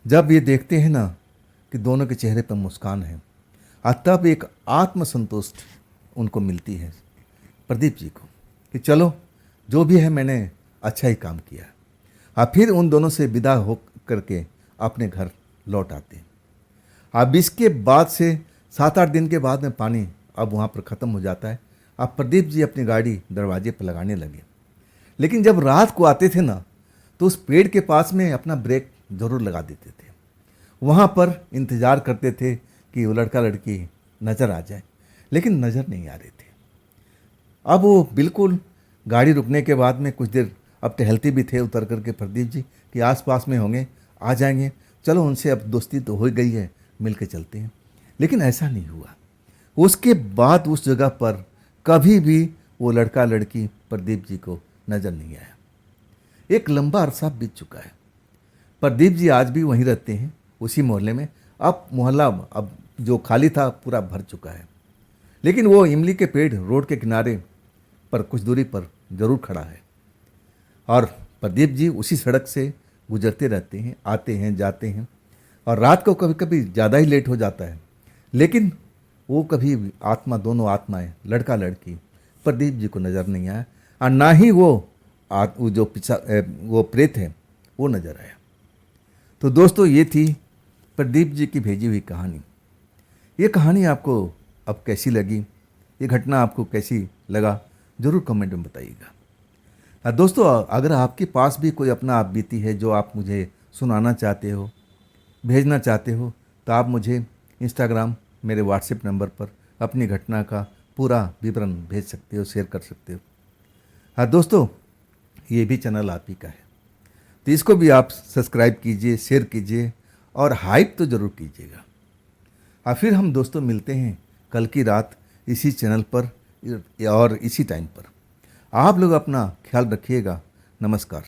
जब ये देखते हैं ना कि दोनों के चेहरे पर मुस्कान है, तब एक आत्मसंतुष्ट उनको मिलती है प्रदीप जी को कि चलो जो भी है मैंने अच्छा ही काम किया। अब फिर उन दोनों से विदा हो करके अपने घर लौट आते हैं। अब इसके बाद से 7-8 दिन के बाद में पानी अब वहाँ पर ख़त्म हो जाता है। अब प्रदीप जी अपनी गाड़ी दरवाजे पर लगाने लगे, लेकिन जब रात को आते थे ना, तो उस पेड़ के पास में अपना ब्रेक ज़रूर लगा देते थे। वहाँ पर इंतज़ार करते थे कि वो लड़का लड़की नज़र आ जाए, लेकिन नज़र नहीं आ रहे थे। अब वो बिल्कुल गाड़ी रुकने के बाद में कुछ देर अब टहलते भी थे उतर करके प्रदीप जी कि आसपास में होंगे, आ जाएंगे, चलो उनसे अब दोस्ती तो हो गई है, मिल के चलते हैं। लेकिन ऐसा नहीं हुआ। उसके बाद उस जगह पर कभी भी वो लड़का लड़की प्रदीप जी को नज़र नहीं आया। एक लंबा अरसा बीत चुका है। प्रदीप जी आज भी वहीं रहते हैं, उसी मोहल्ले में। अब मोहल्ला अब जो खाली था पूरा भर चुका है, लेकिन वो इमली के पेड़ रोड के किनारे पर कुछ दूरी पर जरूर खड़ा है। और प्रदीप जी उसी सड़क से गुजरते रहते हैं, आते हैं, जाते हैं। और रात को कभी कभी ज़्यादा ही लेट हो जाता है, लेकिन वो कभी भी दोनों आत्माएं, लड़का लड़की, प्रदीप जी को नज़र नहीं आया। और ना ही वो जो वो प्रेत है वो नज़र आया। तो दोस्तों, ये थी प्रदीप जी की भेजी हुई कहानी। ये कहानी आपको अब कैसी लगी, ये घटना आपको कैसी लगा, ज़रूर कमेंट में बताइएगा। दोस्तों, अगर आपके पास भी कोई अपना आप बीती है जो आप मुझे सुनाना चाहते हो, भेजना चाहते हो, तो आप मुझे इंस्टाग्राम मेरे व्हाट्सएप नंबर पर अपनी घटना का पूरा विवरण भेज सकते हो, शेयर कर सकते हो। हाँ दोस्तों, ये भी चैनल आप ही का है, तो इसको भी आप सब्सक्राइब कीजिए, शेयर कीजिए और हाइप तो ज़रूर कीजिएगा। और फिर हम दोस्तों मिलते हैं कल की रात इसी चैनल पर और इसी टाइम पर। आप लोग अपना ख्याल रखिएगा। नमस्कार।